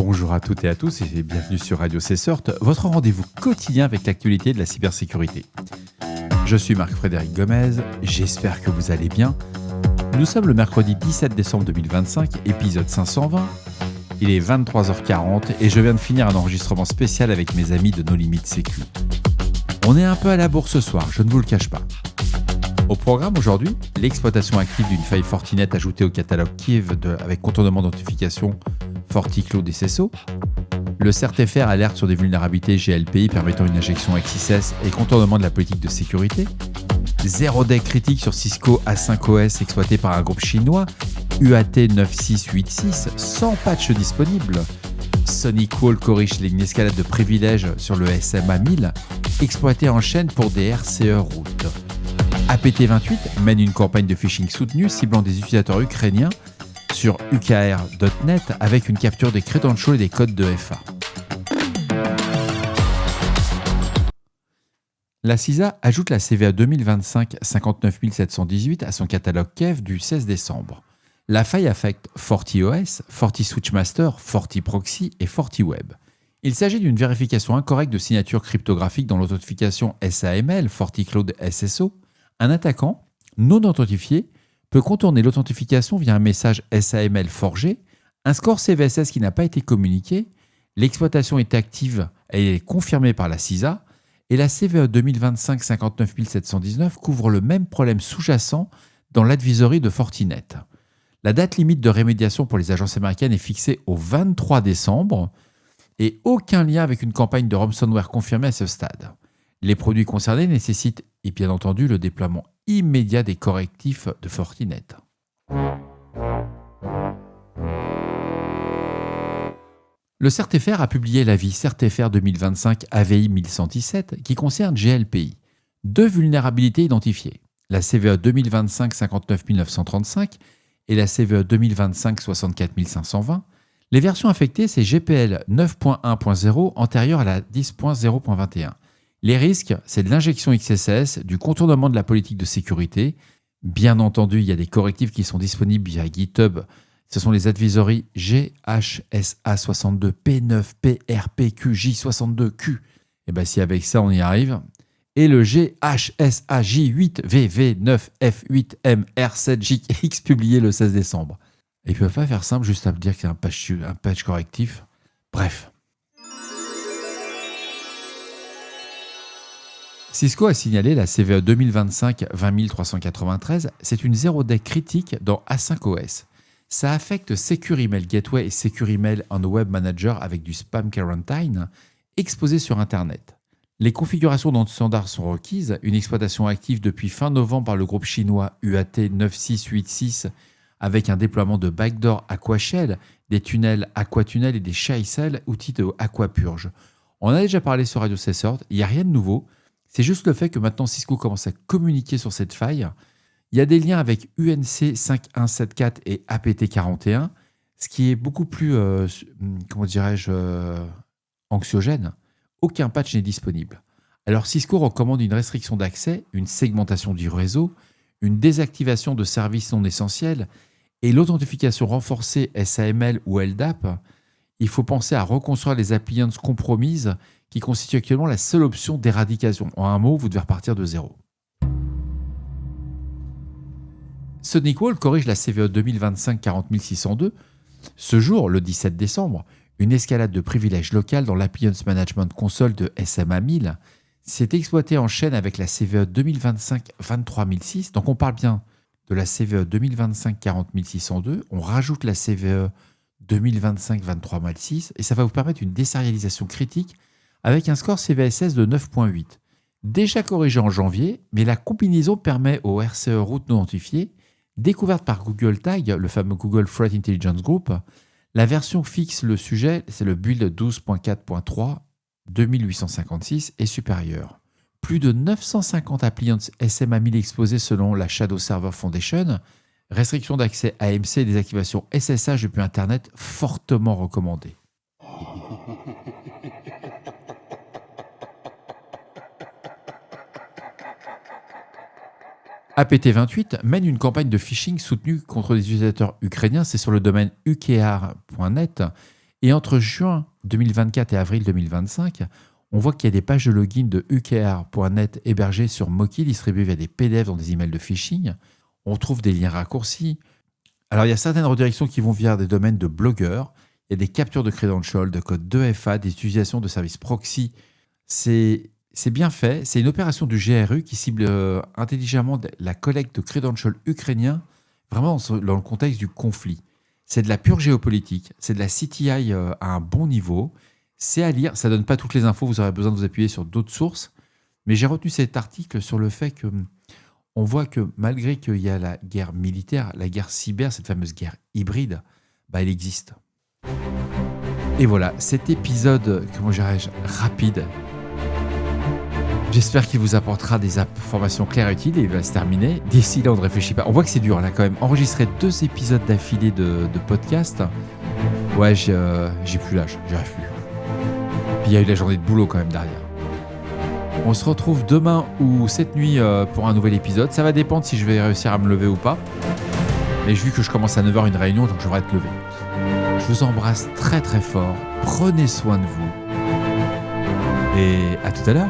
Bonjour à toutes et à tous et bienvenue sur Radio CSORT, votre rendez-vous quotidien avec l'actualité de la cybersécurité. Je suis Marc-Frédéric Gomez, j'espère que vous allez bien. Nous sommes le mercredi 17 décembre 2025, épisode 520. Il est 23h40 et je viens de finir un enregistrement spécial avec mes amis de No Limit Sécu. On est un peu à la bourre ce soir, je ne vous le cache pas. Au programme aujourd'hui, l'exploitation active d'une faille Fortinet ajoutée au catalogue Kiev avec contournement d'authentification FortiCloud SSO. Le CERT-FR alerte sur des vulnérabilités GLPI permettant une injection XSS et contournement de la politique de sécurité. Zero Day critique sur Cisco A5OS exploité par un groupe chinois, UAT 9686, sans patch disponible. SonicWall corrige une escalade de privilèges sur le SMA 1000, exploité en chaîne pour des RCE routes. APT28 mène une campagne de phishing soutenue ciblant des utilisateurs ukrainiens sur ukr.net avec une capture des credentials et des codes de FA. La CISA ajoute la CVE 2025 59718 à son catalogue Kiev du 16 décembre. La faille affecte FortiOS, FortiSwitchMaster, FortiProxy et FortiWeb. Il s'agit d'une vérification incorrecte de signature cryptographique dans l'authentification SAML, FortiCloud SSO. Un attaquant non authentifié peut contourner l'authentification via un message SAML forgé, un score CVSS qui n'a pas été communiqué, l'exploitation est active et est confirmée par la CISA, et la CVE 2025 59719 couvre le même problème sous-jacent dans l'advisory de Fortinet. La date limite de rémédiation pour les agences américaines est fixée au 23 décembre et aucun lien avec une campagne de ransomware confirmée à ce stade. Les produits concernés nécessitent, et bien entendu, le déploiement immédiat des correctifs de Fortinet. Le CERT-FR a publié l'avis CERT-FR 2025 AVI 1117 qui concerne GLPI. Deux vulnérabilités identifiées, la CVE 2025 59935 et la CVE 2025 64520. Les versions affectées, c'est GPL 9.1.0 antérieure à la 10.0.21. Les risques, c'est de l'injection XSS, du contournement de la politique de sécurité. Bien entendu, il y a des correctifs qui sont disponibles via GitHub. Ce sont les advisories GHSA62, P9, PRPQ, J62Q. Et bien si avec ça on y arrive. Et le GHSAJ8, VV9F8MR7JX publié le 16 décembre. Et ils ne peuvent pas faire simple juste à me dire qu'il y a un patch correctif. Bref. Cisco a signalé la CVE 2025 20393, c'est une zero day critique dans A5OS. Ça affecte Secure Email Gateway et Secure Email on Web Manager avec du spam quarantine exposé sur Internet. Les configurations dans le standard sont requises, une exploitation active depuis fin novembre par le groupe chinois UAT 9686 avec un déploiement de backdoor AquaShell, des tunnels AquaTunnel et des ShyCell outils de AquaPurge. On a déjà parlé sur Radio CSORT, il n'y a rien de nouveau. C'est juste le fait que maintenant Cisco commence à communiquer sur cette faille. Il y a des liens avec UNC 5174 et APT41, ce qui est beaucoup plus, anxiogène. Aucun patch n'est disponible. Alors Cisco recommande une restriction d'accès, une segmentation du réseau, une désactivation de services non essentiels et l'authentification renforcée SAML ou LDAP. Il faut penser à reconstruire les appliances compromises qui constitue actuellement la seule option d'éradication. En un mot, vous devez repartir de zéro. SonicWall corrige la CVE 2025 40602. Ce jour, le 17 décembre, une escalade de privilèges locales dans l'Appliance Management Console de SMA 1000 s'est exploitée en chaîne avec la CVE 2025 23006. Donc on parle bien de la CVE 2025 40602. On rajoute la CVE 2025 23006 et ça va vous permettre une désérialisation critique avec un score CVSS de 9.8. Déjà corrigé en janvier, mais la combinaison permet aux RCE routes non identifiées, découverte par Google Tag, le fameux Google Threat Intelligence Group. La version fixe le sujet, c'est le build 12.4.3 2856 et supérieur. Plus de 950 appliances SMA 1000 exposées selon la Shadow Server Foundation. Restriction d'accès AMC et désactivation SSH depuis Internet fortement recommandée. APT28 mène une campagne de phishing soutenue contre des utilisateurs ukrainiens, c'est sur le domaine ukr.net, Et entre juin 2024 et avril 2025, on voit qu'il y a des pages de login de ukr.net hébergées sur Moki, distribuées via des PDF dans des emails de phishing. On trouve des liens raccourcis. Alors, il y a certaines redirections qui vont vers des domaines de blogueurs. Il y a des captures de credentials, de code 2FA, des utilisations de services proxy. C'est bien fait. C'est une opération du GRU qui cible intelligemment la collecte de credentials ukrainiens, vraiment dans le contexte du conflit. C'est de la pure géopolitique, c'est de la CTI à un bon niveau. C'est à lire, ça ne donne pas toutes les infos, vous aurez besoin de vous appuyer sur d'autres sources. Mais j'ai retenu cet article sur le fait que on voit que malgré qu'il y a la guerre militaire, la guerre cyber, cette fameuse guerre hybride, elle existe. Et voilà, cet épisode, comment dirais-je, rapide, j'espère qu'il vous apportera des informations claires et utiles et il va se terminer. D'ici là, on ne réfléchit pas. On voit que c'est dur, là, quand même. Enregistrer 2 épisodes d'affilée de podcast, ouais, j'ai plus l'âge, j'y arrive plus. Puis il y a eu la journée de boulot, quand même, derrière. On se retrouve demain ou cette nuit pour un nouvel épisode. Ça va dépendre si je vais réussir à me lever ou pas. Mais vu que je commence à 9h une réunion, donc je devrais être levé. Je vous embrasse très très fort. Prenez soin de vous. Et à tout à l'heure.